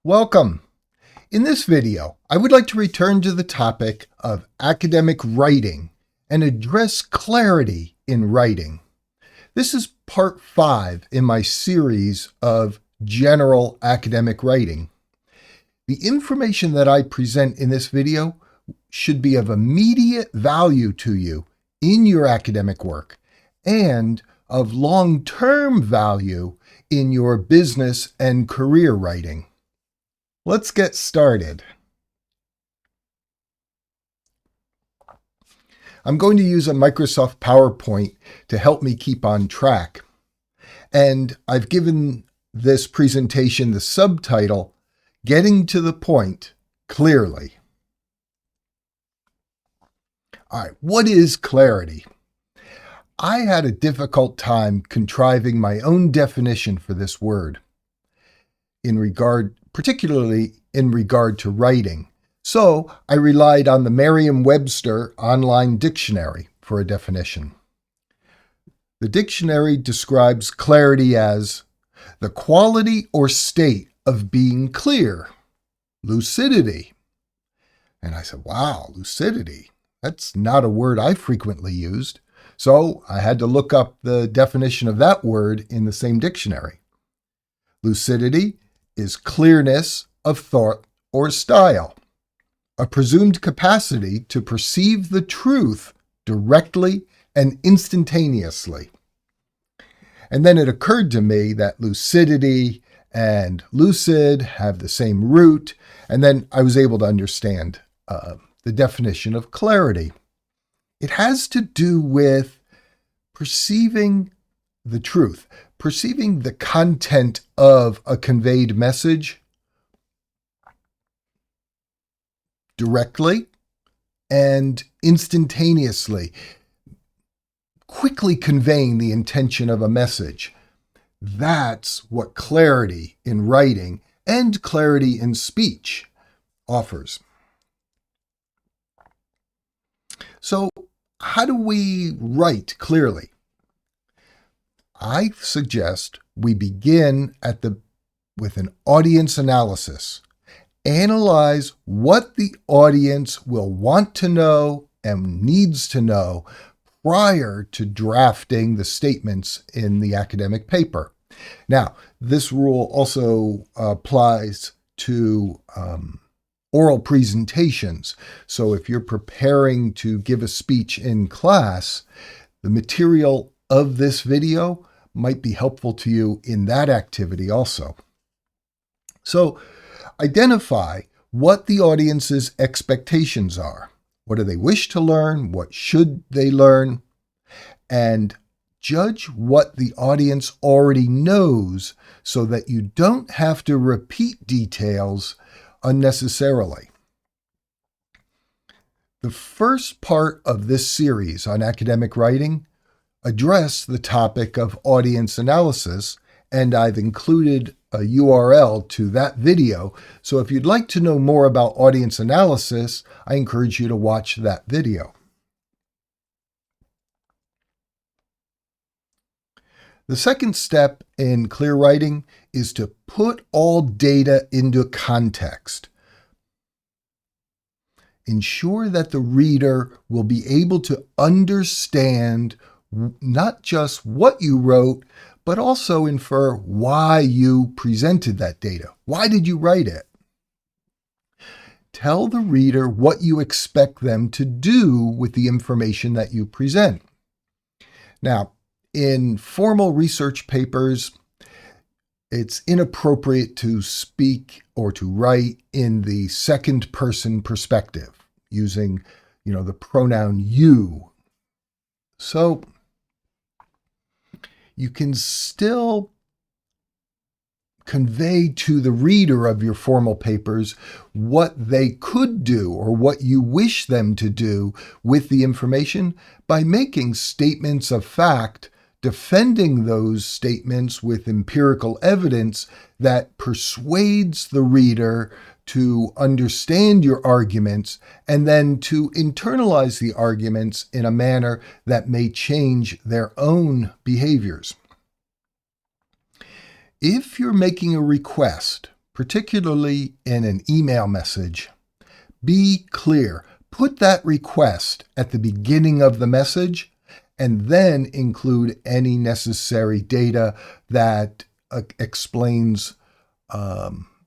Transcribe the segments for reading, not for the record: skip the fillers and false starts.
Welcome. In this video, I would like to return to the topic of academic writing and address clarity in writing. This is part 5 in my series of general academic writing. The information that I present in this video should be of immediate value to you in your academic work and of long-term value in your business and career writing. Let's get started. I'm going to use a Microsoft PowerPoint to help me keep on track. And I've given this presentation the subtitle, Getting to the Point Clearly. All right, what is clarity? I had a difficult time contriving my own definition for this word, particularly in regard to writing. So I relied on the Merriam-Webster online dictionary for a definition. The dictionary describes clarity as the quality or state of being clear, lucidity. And I said, wow, lucidity. That's not a word I frequently used. So I had to look up the definition of that word in the same dictionary. Lucidity is clearness of thought or style, a presumed capacity to perceive the truth directly and instantaneously. And then it occurred to me that lucidity and lucid have the same root, and then I was able to understand the definition of clarity. It has to do with perceiving the truth, perceiving the content of a conveyed message directly and instantaneously, quickly conveying the intention of a message. That's what clarity in writing and clarity in speech offers. So, how do we write clearly? I suggest we begin with an audience analysis. Analyze what the audience will want to know and needs to know prior to drafting the statements in the academic paper. Now, this rule also applies to oral presentations. So if you're preparing to give a speech in class, the material of this video might be helpful to you in that activity also. So identify what the audience's expectations are. What do they wish to learn? What should they learn? And judge what the audience already knows so that you don't have to repeat details unnecessarily. The first part of this series on academic writing addressed the topic of audience analysis, and I've included a URL to that video. So if you'd like to know more about audience analysis, I encourage you to watch that video. The second step in clear writing is to put all data into context. Ensure that the reader will be able to understand not just what you wrote, but also infer why you presented that data. Why did you write it? Tell the reader what you expect them to do with the information that you present. Now, in formal research papers, it's inappropriate to speak or to write in the second person perspective using, the pronoun you. So you can still convey to the reader of your formal papers what they could do or what you wish them to do with the information by making statements of fact, defending those statements with empirical evidence that persuades the reader to understand your arguments and then to internalize the arguments in a manner that may change their own behaviors. If you're making a request, particularly in an email message. Be clear. Put that request at the beginning of the message and then include any necessary data that explains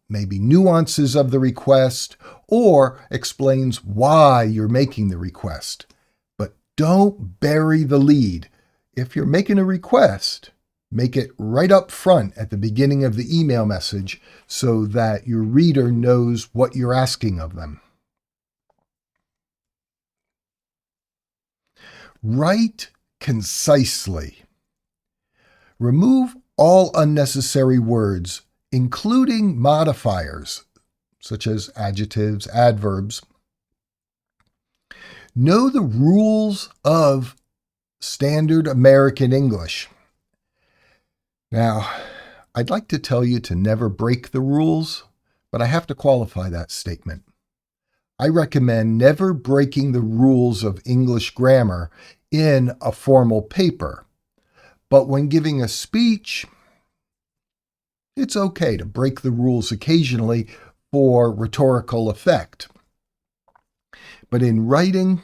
maybe nuances of the request or explains why you're making the request. But don't bury the lead. If you're making a request, make it right up front at the beginning of the email message so that your reader knows what you're asking of them. Write concisely. Remove all unnecessary words, including modifiers, such as adjectives, adverbs. Know the rules of standard American English. Now, I'd like to tell you to never break the rules, but I have to qualify that statement. I recommend never breaking the rules of English grammar in a formal paper. But when giving a speech, it's okay to break the rules occasionally for rhetorical effect. But in writing,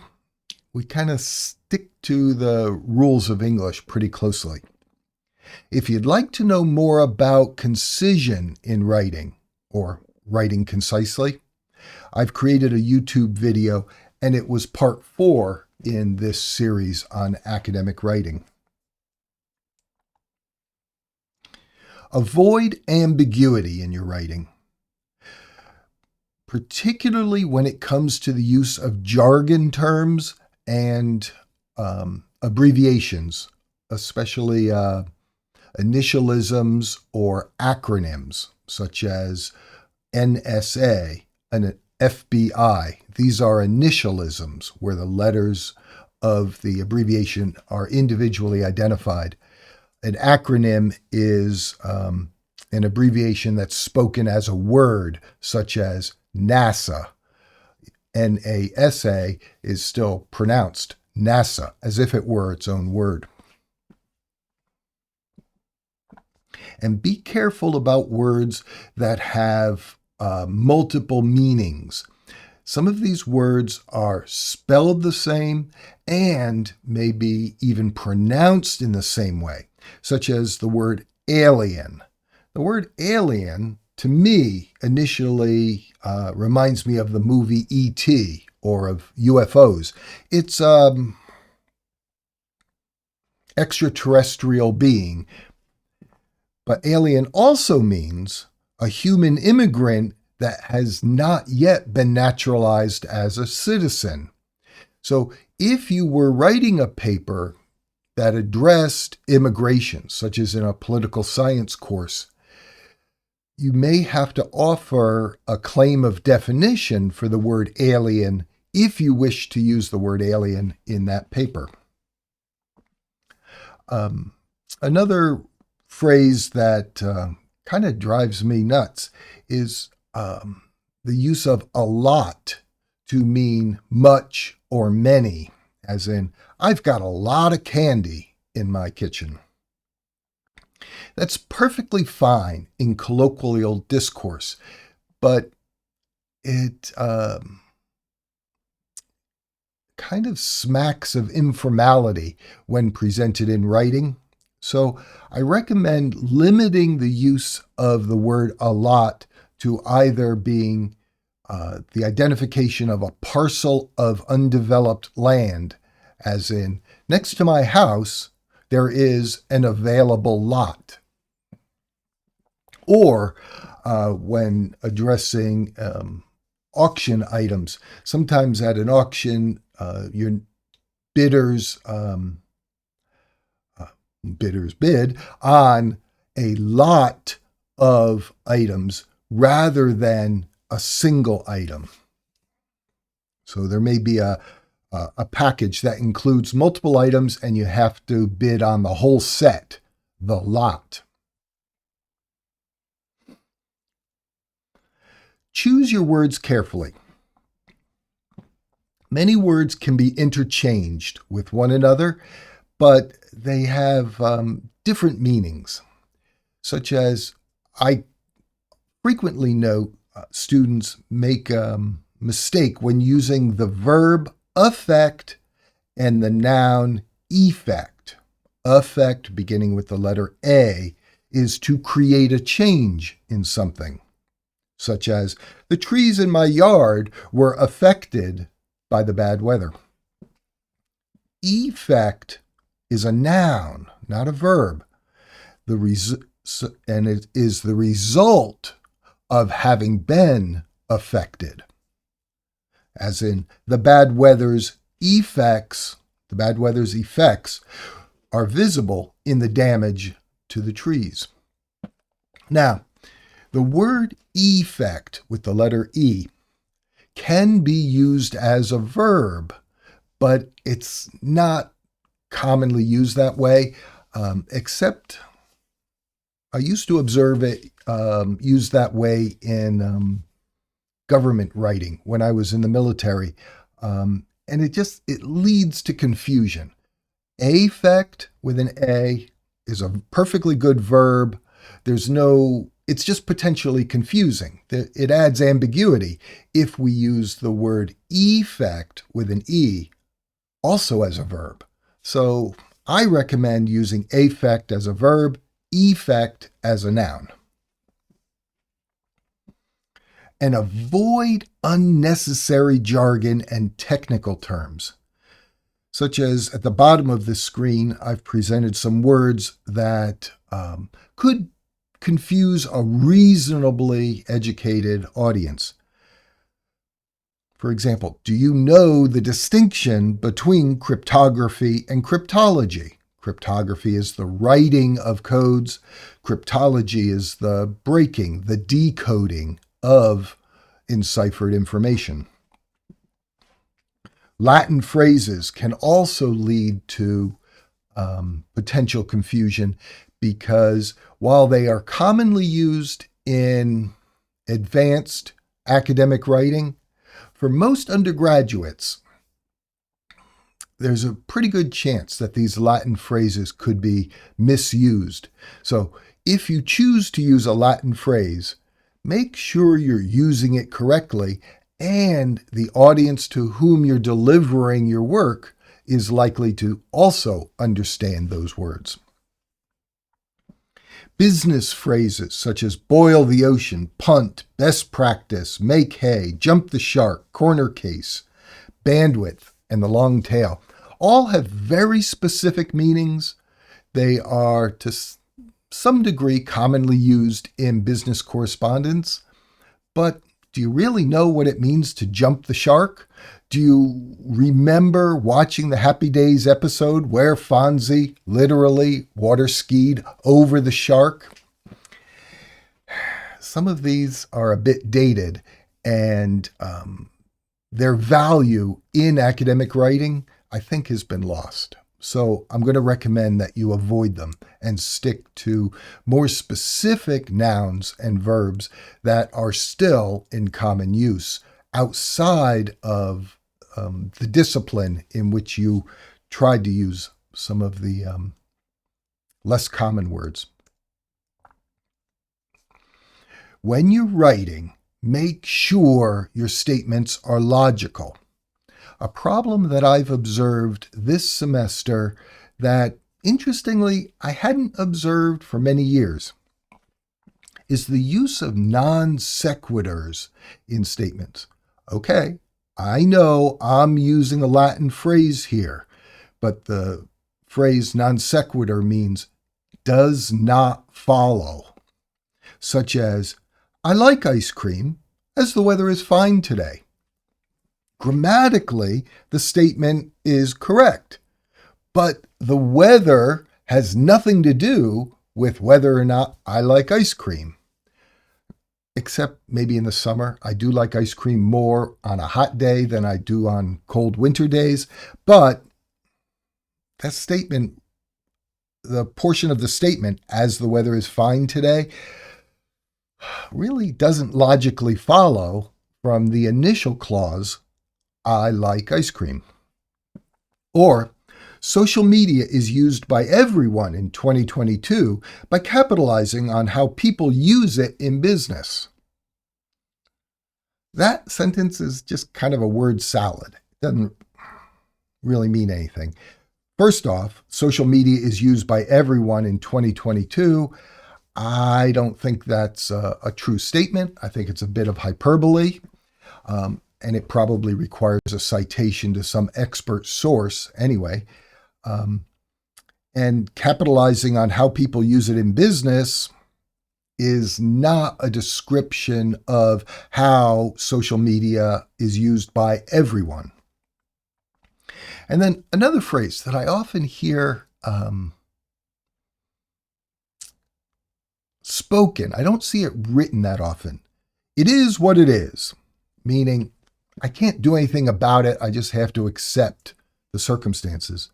we kind of stick to the rules of English pretty closely. If you'd like to know more about concision in writing, or writing concisely, I've created a YouTube video, and it was part 4 in this series on academic writing. Avoid ambiguity in your writing, particularly when it comes to the use of jargon terms and abbreviations, especially initialisms or acronyms such as NSA and FBI. These are initialisms where the letters of the abbreviation are individually identified. An acronym is an abbreviation that's spoken as a word, such as NASA. NASA is still pronounced NASA, as if it were its own word. And be careful about words that have multiple meanings. Some of these words are spelled the same and maybe even pronounced in the same way, such as the word alien. The word alien, to me, initially reminds me of the movie E.T. or of UFOs. It's extraterrestrial being. But alien also means a human immigrant that has not yet been naturalized as a citizen. So if you were writing a paper that addressed immigration, such as in a political science course, you may have to offer a claim of definition for the word alien if you wish to use the word alien in that paper. Another phrase that kind of drives me nuts is the use of a lot to mean much or many, as in, I've got a lot of candy in my kitchen. That's perfectly fine in colloquial discourse, but it kind of smacks of informality when presented in writing. So I recommend limiting the use of the word a lot to either being the identification of a parcel of undeveloped land, as in, next to my house, there is an available lot. Or when addressing auction items, sometimes at an auction, your bidders bid on a lot of items rather than a single item. So there may be a package that includes multiple items and you have to bid on the whole set, the lot. Choose your words carefully. Many words can be interchanged with one another, but they have different meanings, such as I frequently note students make a mistake when using the verb affect and the noun effect. Affect, beginning with the letter A, is to create a change in something, such as the trees in my yard were affected by the bad weather. Effect is a noun, not a verb. And it is the result of having been affected. As in, the bad weather's effects are visible in the damage to the trees. Now, the word effect with the letter E can be used as a verb, but it's not commonly used that way, except I used to observe it used that way in government writing when I was in the military. And it leads to confusion. Affect with an A is a perfectly good verb. It's just potentially confusing. It adds ambiguity if we use the word effect with an E also as a verb. So I recommend using affect as a verb, effect as a noun. And avoid unnecessary jargon and technical terms, such as at the bottom of this screen, I've presented some words that could confuse a reasonably educated audience. For example, do you know the distinction between cryptography and cryptology? Cryptography is the writing of codes. Cryptology is the breaking, the decoding of enciphered information. Latin phrases can also lead to potential confusion because while they are commonly used in advanced academic writing, for most undergraduates, there's a pretty good chance that these Latin phrases could be misused. So if you choose to use a Latin phrase, make sure you're using it correctly and the audience to whom you're delivering your work is likely to also understand those words. Business phrases such as boil the ocean, punt, best practice, make hay, jump the shark, corner case, bandwidth, and the long tail all have very specific meanings. They are to some degree commonly used in business correspondence, but do you really know what it means to jump the shark? Do you remember watching the Happy Days episode where Fonzie literally water skied over the shark? Some of these are a bit dated, and their value in academic writing, I think, has been lost. So I'm going to recommend that you avoid them and stick to more specific nouns and verbs that are still in common use outside of the discipline in which you tried to use some of the less common words. When you're writing, make sure your statements are logical. A problem that I've observed this semester that, interestingly, I hadn't observed for many years is the use of non sequiturs in statements. Okay, I know I'm using a Latin phrase here, but the phrase non sequitur means does not follow, such as, I like ice cream, as the weather is fine today. Grammatically, the statement is correct, but the weather has nothing to do with whether or not I like ice cream. Except maybe in the summer, I do like ice cream more on a hot day than I do on cold winter days, but that statement, the portion of the statement, as the weather is fine today, really doesn't logically follow from the initial clause, I like ice cream. Or Social media is used by everyone in 2022 by capitalizing on how people use it in business. That sentence is just kind of a word salad. It doesn't really mean anything. First off, social media is used by everyone in 2022. I don't think that's a true statement. I think it's a bit of hyperbole, and it probably requires a citation to some expert source anyway. And capitalizing on how people use it in business is not a description of how social media is used by everyone. And then another phrase that I often hear spoken, I don't see it written that often. It is what it is, meaning I can't do anything about it. I just have to accept the circumstances.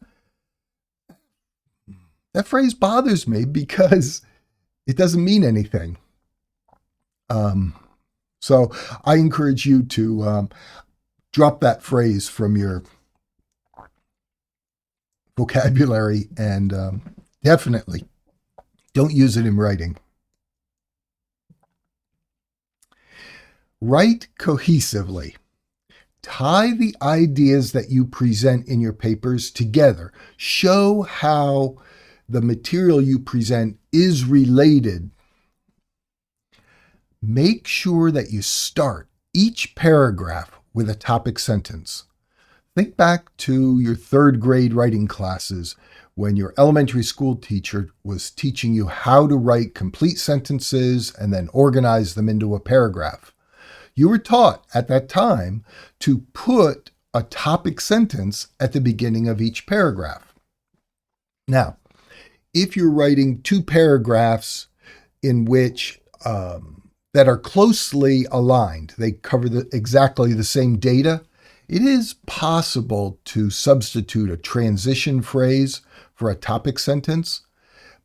That phrase bothers me because it doesn't mean anything. So I encourage you to drop that phrase from your vocabulary and definitely don't use it in writing. Write cohesively. Tie the ideas that you present in your papers together. Show how the material you present is related. Make sure that you start each paragraph with a topic sentence. Think back to your third grade writing classes when your elementary school teacher was teaching you how to write complete sentences and then organize them into a paragraph. You were taught at that time to put a topic sentence at the beginning of each paragraph. Now, if you're writing two paragraphs in which that are closely aligned, they cover exactly the same data, it is possible to substitute a transition phrase for a topic sentence.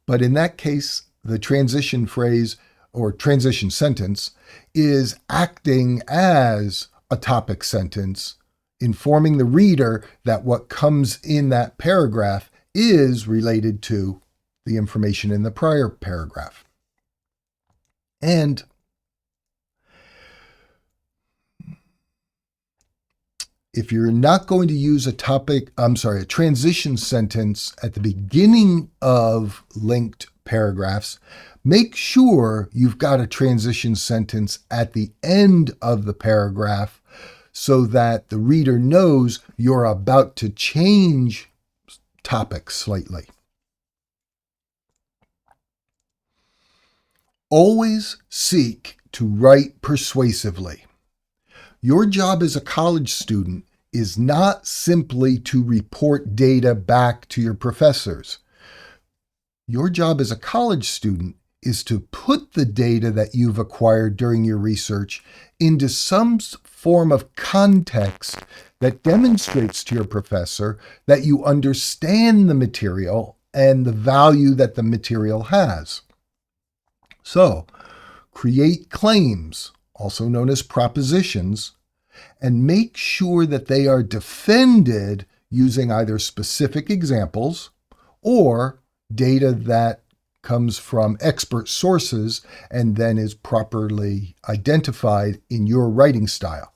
But in that case, the transition phrase or transition sentence is acting as a topic sentence, informing the reader that what comes in that paragraph is related to the information in the prior paragraph. And if you're not going to use a transition sentence at the beginning of linked paragraphs, make sure you've got a transition sentence at the end of the paragraph so that the reader knows you're about to change topic slightly. Always seek to write persuasively. Your job as a college student is not simply to report data back to your professors. Your job as a college student is to put the data that you've acquired during your research into some form of context that demonstrates to your professor that you understand the material and the value that the material has. So, create claims, also known as propositions, and make sure that they are defended using either specific examples or data that comes from expert sources and then is properly identified in your writing style.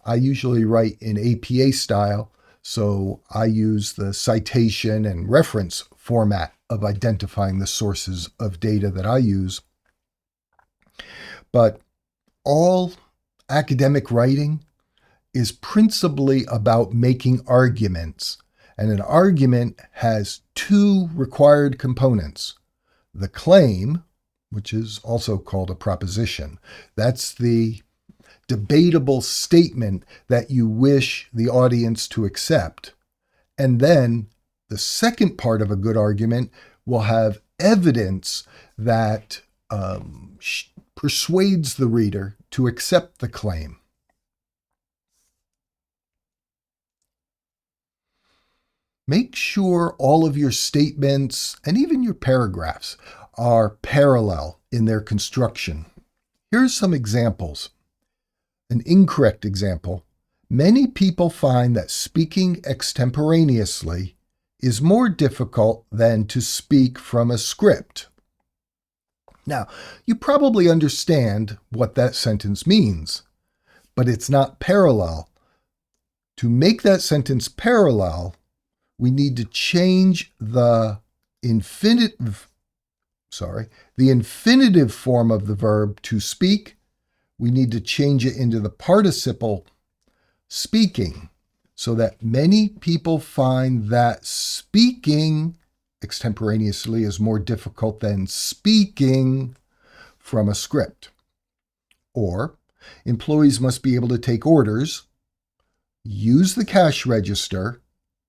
I usually write in APA style, so I use the citation and reference format of identifying the sources of data that I use. But all academic writing is principally about making arguments, and an argument has two required components. The claim, which is also called a proposition, that's the debatable statement that you wish the audience to accept. And then the second part of a good argument will have evidence that persuades the reader to accept the claim. Make sure all of your statements and even your paragraphs are parallel in their construction. Here's some examples. An incorrect example. Many people find that speaking extemporaneously is more difficult than to speak from a script. Now, you probably understand what that sentence means, but it's not parallel. To make that sentence parallel, we need to change the infinitive form of the verb to speak. We need to change it into the participle speaking, so that many people find that speaking extemporaneously is more difficult than speaking from a script. Or, employees must be able to take orders, use the cash register,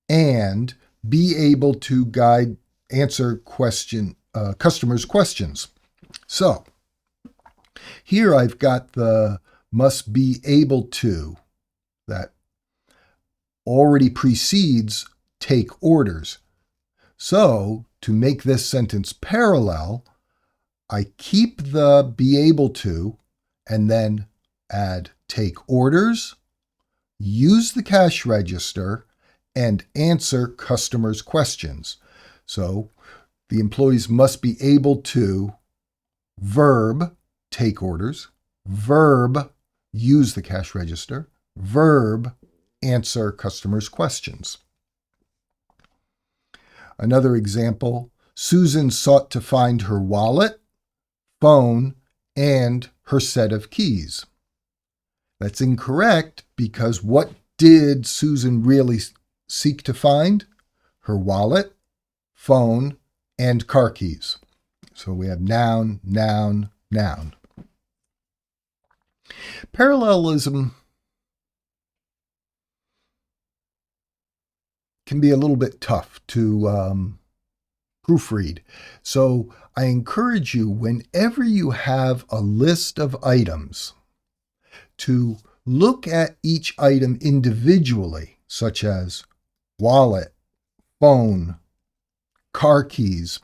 and be able to answer customers' questions. So, here I've got the must be able to that already precedes take orders. So, to make this sentence parallel, I keep the be able to and then add take orders, use the cash register, and answer customers' questions. So, the employees must be able to verb take orders, verb use the cash register, verb answer customers' questions. Another example, Susan sought to find her wallet, phone, and her set of keys. That's incorrect because what did Susan really seek to find? Her wallet, phone, and car keys. So we have noun, noun, noun. Parallelism can be a little bit tough to proofread. So I encourage you, whenever you have a list of items, to look at each item individually, such as wallet, phone, car keys,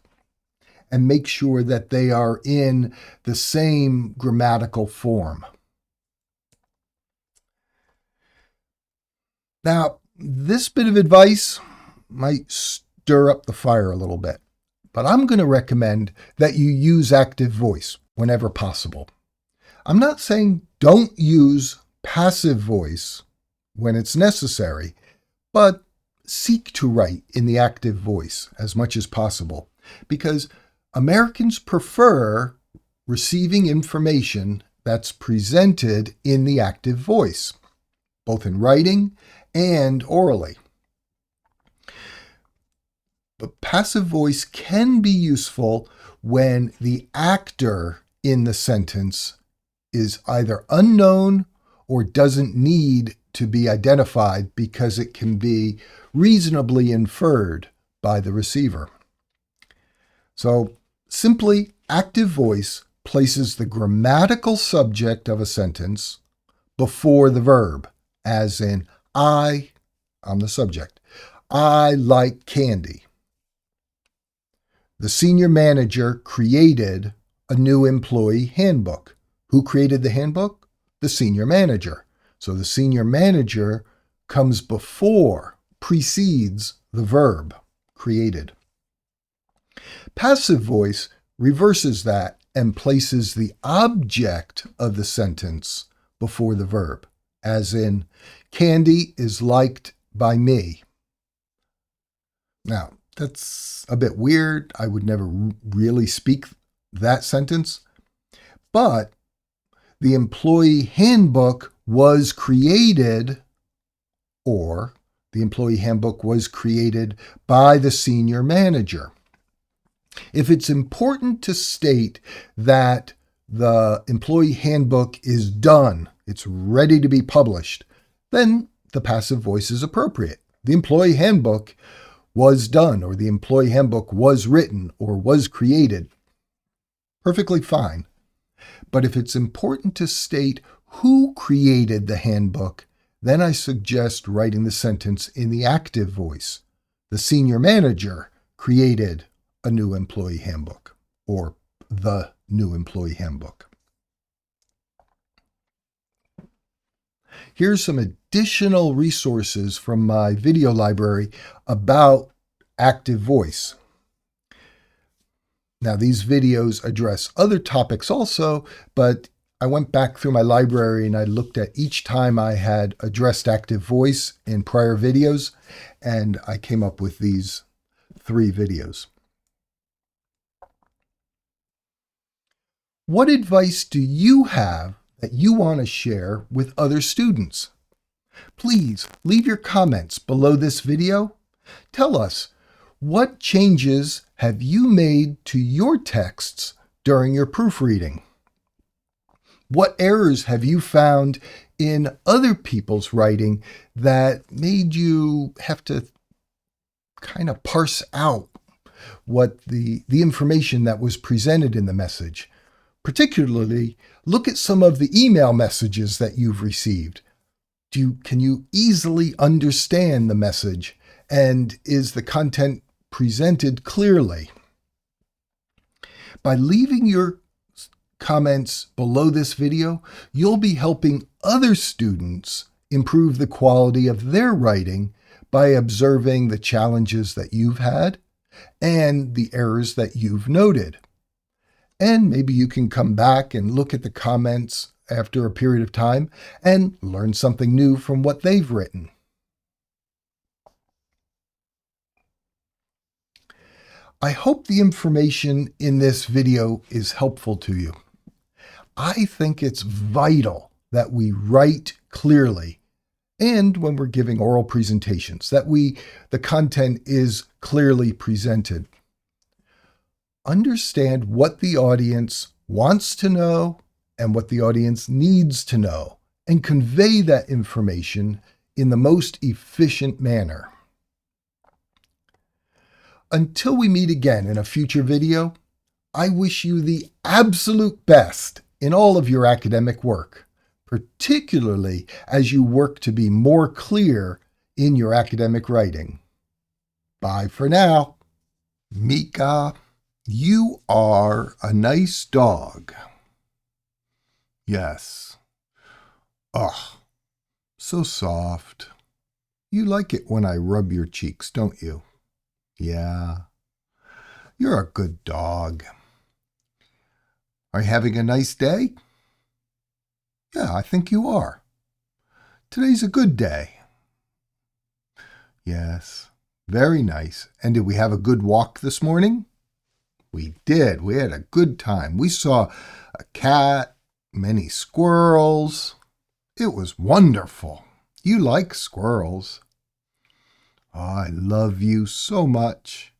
and make sure that they are in the same grammatical form. Now, this bit of advice might stir up the fire a little bit, but I'm going to recommend that you use active voice whenever possible. I'm not saying don't use passive voice when it's necessary, but seek to write in the active voice as much as possible, because Americans prefer receiving information that's presented in the active voice, both in writing and orally. But passive voice can be useful when the actor in the sentence is either unknown or doesn't need to be identified because it can be reasonably inferred by the receiver. So simply, active voice places the grammatical subject of a sentence before the verb, as in I'm the subject. I like candy. The senior manager created a new employee handbook. Who created the handbook? The senior manager. So the senior manager comes before, precedes the verb, created. Passive voice reverses that and places the object of the sentence before the verb, as in, candy is liked by me. Now, that's a bit weird. I would never really speak that sentence, but the employee handbook was created, or the employee handbook was created by the senior manager. If it's important to state that the employee handbook is done, it's ready to be published, then the passive voice is appropriate. The employee handbook was done, or the employee handbook was written or was created. Perfectly fine. But if it's important to state who created the handbook, then I suggest writing the sentence in the active voice. The senior manager created a new employee handbook, or the new employee handbook. Here's some additional resources from my video library about active voice. Now, these videos address other topics also, but I went back through my library and I looked at each time I had addressed active voice in prior videos, and I came up with these 3 videos. What advice do you have that you want to share with other students? Please leave your comments below this video. Tell us, what changes have you made to your texts during your proofreading? What errors have you found in other people's writing that made you have to kind of parse out what the information that was presented in the message? Particularly, look at some of the email messages that you've received. Can you easily understand the message? And is the content presented clearly? By leaving your comments below this video, you'll be helping other students improve the quality of their writing by observing the challenges that you've had and the errors that you've noted. And maybe you can come back and look at the comments after a period of time and learn something new from what they've written. I hope the information in this video is helpful to you. I think it's vital that we write clearly, and when we're giving oral presentations, that the content is clearly presented. Understand what the audience wants to know and what the audience needs to know, and convey that information in the most efficient manner. Until we meet again in a future video, I wish you the absolute best in all of your academic work, particularly as you work to be more clear in your academic writing. Bye for now. Mika, you are a nice dog. Yes. Oh, so soft. You like it when I rub your cheeks, don't you? Yeah. You're a good dog. Are you having a nice day? Yeah, I think you are. Today's a good day. Yes, very nice. And did we have a good walk this morning? We did. We had a good time. We saw a cat, many squirrels. It was wonderful. You like squirrels. Oh, I love you so much.